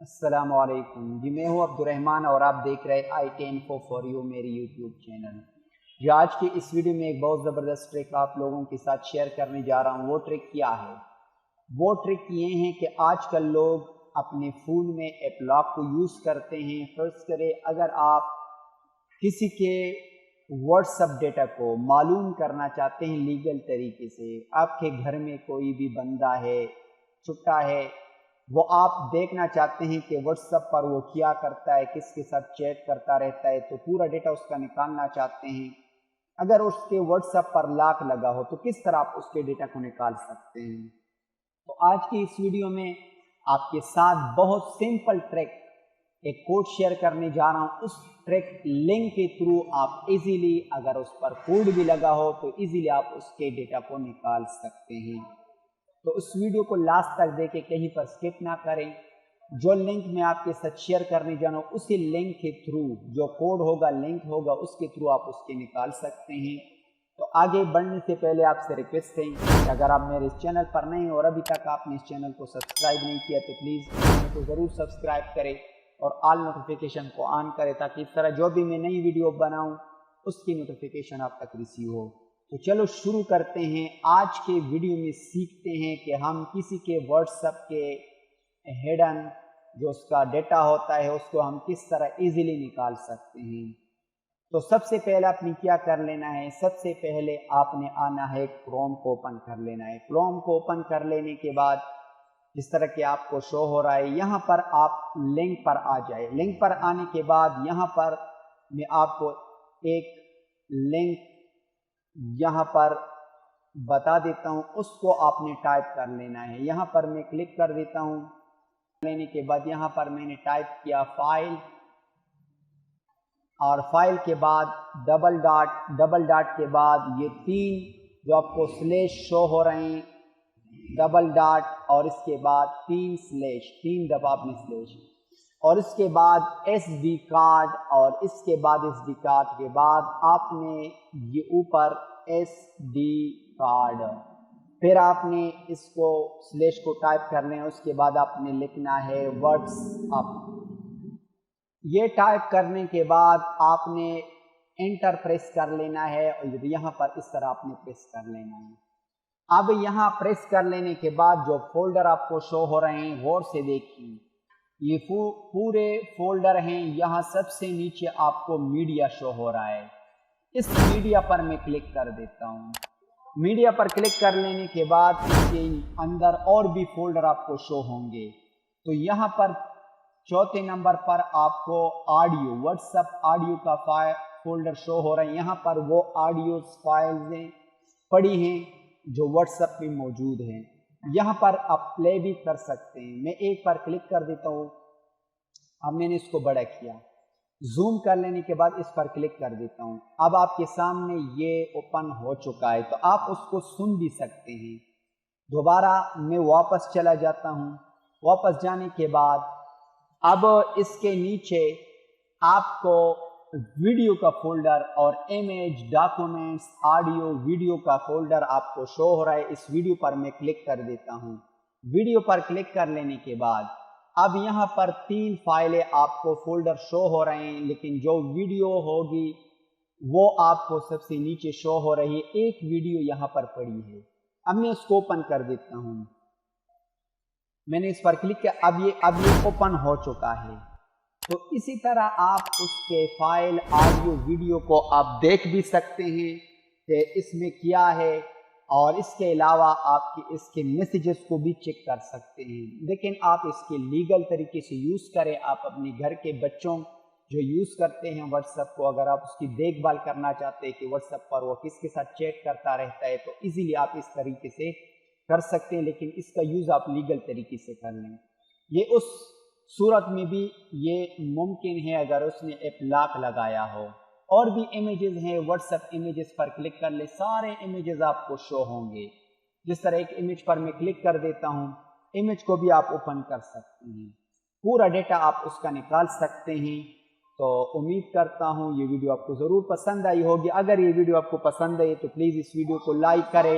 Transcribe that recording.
السلام علیکم جی، میں ہوں عبد الرحمن اور آپ دیکھ رہے IT Info for You میری یوٹیوب چینل۔ جی آج کی اس ویڈیو میں ایک بہت زبردست ٹرک آپ لوگوں کے ساتھ شیئر کرنے جا رہا ہوں۔ وہ ٹرک کیا ہے؟ وہ ٹرک یہ ہے کہ آج کل لوگ اپنے فون میں ایپ لاک کو یوز کرتے ہیں۔ فرض کرے اگر آپ کسی کے واٹس ایپ ڈیٹا کو معلوم کرنا چاہتے ہیں لیگل طریقے سے، آپ کے گھر میں کوئی بھی بندہ ہے، چھٹا ہے، وہ آپ دیکھنا چاہتے ہیں کہ واٹس ایپ پر وہ کیا کرتا ہے، کس کے ساتھ چیٹ کرتا رہتا ہے، تو پورا ڈیٹا اس کا نکالنا چاہتے ہیں۔ اگر اس کے واٹس ایپ پر لاک لگا ہو تو کس طرح آپ اس کے ڈیٹا کو نکال سکتے ہیں؟ تو آج کی اس ویڈیو میں آپ کے ساتھ بہت سمپل ٹرک ایک کوڈ شیئر کرنے جا رہا ہوں۔ اس ٹرک لنک کے تھرو آپ ایزیلی، اگر اس پر کوڈ بھی لگا ہو تو ایزیلی آپ اس کے ڈیٹا کو نکال سکتے ہیں۔ تو اس ویڈیو کو لاسٹ تک دیکھیں، کہیں پر سکپ نہ کریں۔ جو لنک میں آپ کے ساتھ شیئر کرنے جانا ہوں اسی لنک کے تھرو جو کوڈ ہوگا، لنک ہوگا، اس کے تھرو آپ اس کے نکال سکتے ہیں۔ تو آگے بڑھنے سے پہلے آپ سے ریکویسٹ ہے کہ اگر آپ میرے اس چینل پر نہیں اور ابھی تک آپ نے اس چینل کو سبسکرائب نہیں کیا تو پلیز چینل کو ضرور سبسکرائب کریں اور آل نوٹیفیکیشن کو آن کریں، تاکہ اس طرح جو بھی میں نئی ویڈیو بناؤں اس کی نوٹیفیکیشن آپ تک ریسیو ہو۔ تو چلو شروع کرتے ہیں۔ آج کے ویڈیو میں سیکھتے ہیں کہ ہم کسی کے واٹس ایپ کے ہڈن جو اس کا ڈیٹا ہوتا ہے اس کو ہم کس طرح ایزیلی نکال سکتے ہیں۔ تو سب سے پہلے آپ نے کیا کر لینا ہے؟ سب سے پہلے آپ نے آنا ہے کروم کو اوپن کر لینا ہے۔ کروم کو اوپن کر لینے کے بعد جس طرح کہ آپ کو شو ہو رہا ہے، یہاں پر آپ لنک پر آ جائے۔ لنک پر آنے کے بعد یہاں پر میں آپ کو ایک لنک یہاں پر بتا دیتا ہوں، اس کو آپ نے ٹائپ کر لینا ہے۔ یہاں پر میں کلک کر دیتا ہوں۔ لینے کے بعد یہاں پر میں نے ٹائپ کیا فائل، اور فائل کے بعد ڈبل ڈاٹ کے بعد یہ تین جو آپ کو سلیش شو ہو رہے ہیں، ڈبل ڈاٹ اور اس کے بعد تین سلیش، تین دفعہ آپ نے سلیش، اور اس کے بعد ایس ڈی کارڈ، اور اس کے بعد ایس ڈی کارڈ کے بعد آپ نے یہ اوپر ایس ڈی کارڈ، پھر آپ نے اس کو سلیش کو ٹائپ کر لیں۔ اس کے بعد آپ نے لکھنا ہے واٹس اپ۔ یہ ٹائپ کرنے کے بعد آپ نے انٹر پریس کر لینا ہے، اور یہاں پر اس طرح آپ نے پریس کر لینا ہے۔ اب یہاں پریس کر لینے کے بعد جو فولڈر آپ کو شو ہو رہے ہیں غور سے دیکھیے، یہ پورے فولڈر ہیں۔ یہاں سب سے نیچے آپ کو میڈیا شو ہو رہا ہے، اس میڈیا پر میں کلک کر دیتا ہوں۔ میڈیا پر کلک کر لینے کے بعد اس کے اندر اور بھی فولڈر آپ کو شو ہوں گے۔ تو یہاں پر چوتھے نمبر پر آپ کو آڈیو، واٹس ایپ آڈیو کا فولڈر شو ہو رہا ہے۔ یہاں پر وہ آڈیو فائلز پڑی ہیں جو واٹس ایپ میں موجود ہیں، یہاں پر آپ پلے بھی کر سکتے ہیں۔ میں ایک پر کلک کر دیتا ہوں۔ اب میں نے اس کو بڑا کیا، زوم کر لینے کے بعد اس پر کلک کر دیتا ہوں۔ اب آپ کے سامنے یہ اوپن ہو چکا ہے، تو آپ اس کو سن بھی سکتے ہیں۔ دوبارہ میں واپس چلا جاتا ہوں۔ واپس جانے کے بعد اب اس کے نیچے آپ کو ویڈیو کا فولڈر اور امیج، ڈاکومنٹس، آڈیو، ویڈیو کا فولڈر آپ کو شو ہو رہا ہے۔ اس ویڈیو پر میں کلک کر دیتا ہوں۔ ویڈیو پر کلک کر لینے کے بعد اب یہاں پر تین فائلیں آپ کو فولڈر شو ہو رہے ہیں، لیکن جو ویڈیو ہوگی وہ آپ کو سب سے نیچے شو ہو رہی ہے۔ ایک ویڈیو یہاں پر پڑی ہے۔ اب میں اس کو اوپن کر دیتا ہوں۔ میں نے اس پر کلک کیا، اب یہ اوپن ہو چکا ہے۔ تو اسی طرح آپ اس کے فائل، آڈیو، ویڈیو کو آپ دیکھ بھی سکتے ہیں کہ اس میں کیا ہے، اور اس کے علاوہ آپ اس کے میسیجز کو بھی چیک کر سکتے ہیں۔ لیکن آپ اس کے لیگل طریقے سے یوز کریں۔ آپ اپنے گھر کے بچوں جو یوز کرتے ہیں واٹس ایپ کو، اگر آپ اس کی دیکھ بھال کرنا چاہتے ہیں کہ واٹس ایپ پر وہ کس کے ساتھ چیٹ کرتا رہتا ہے، تو ایزیلی آپ اس طریقے سے کر سکتے ہیں، لیکن اس کا یوز آپ لیگل طریقے سے کر لیں۔ یہ اس صورت میں بھی یہ ممکن ہے اگر اس نے ایپ لاک لگایا ہو۔ اور بھی امیجز ہیں، واٹس ایپ امیجز پر کلک کر لیں، سارے امیجز آپ کو شو ہوں گے۔ جس طرح ایک امیج پر میں کلک کر دیتا ہوں، امیج کو بھی آپ اوپن کر سکتے ہیں، پورا ڈیٹا آپ اس کا نکال سکتے ہیں۔ تو امید کرتا ہوں یہ ویڈیو آپ کو ضرور پسند آئی ہوگی۔ اگر یہ ویڈیو آپ کو پسند آئی تو پلیز اس ویڈیو کو لائک کریں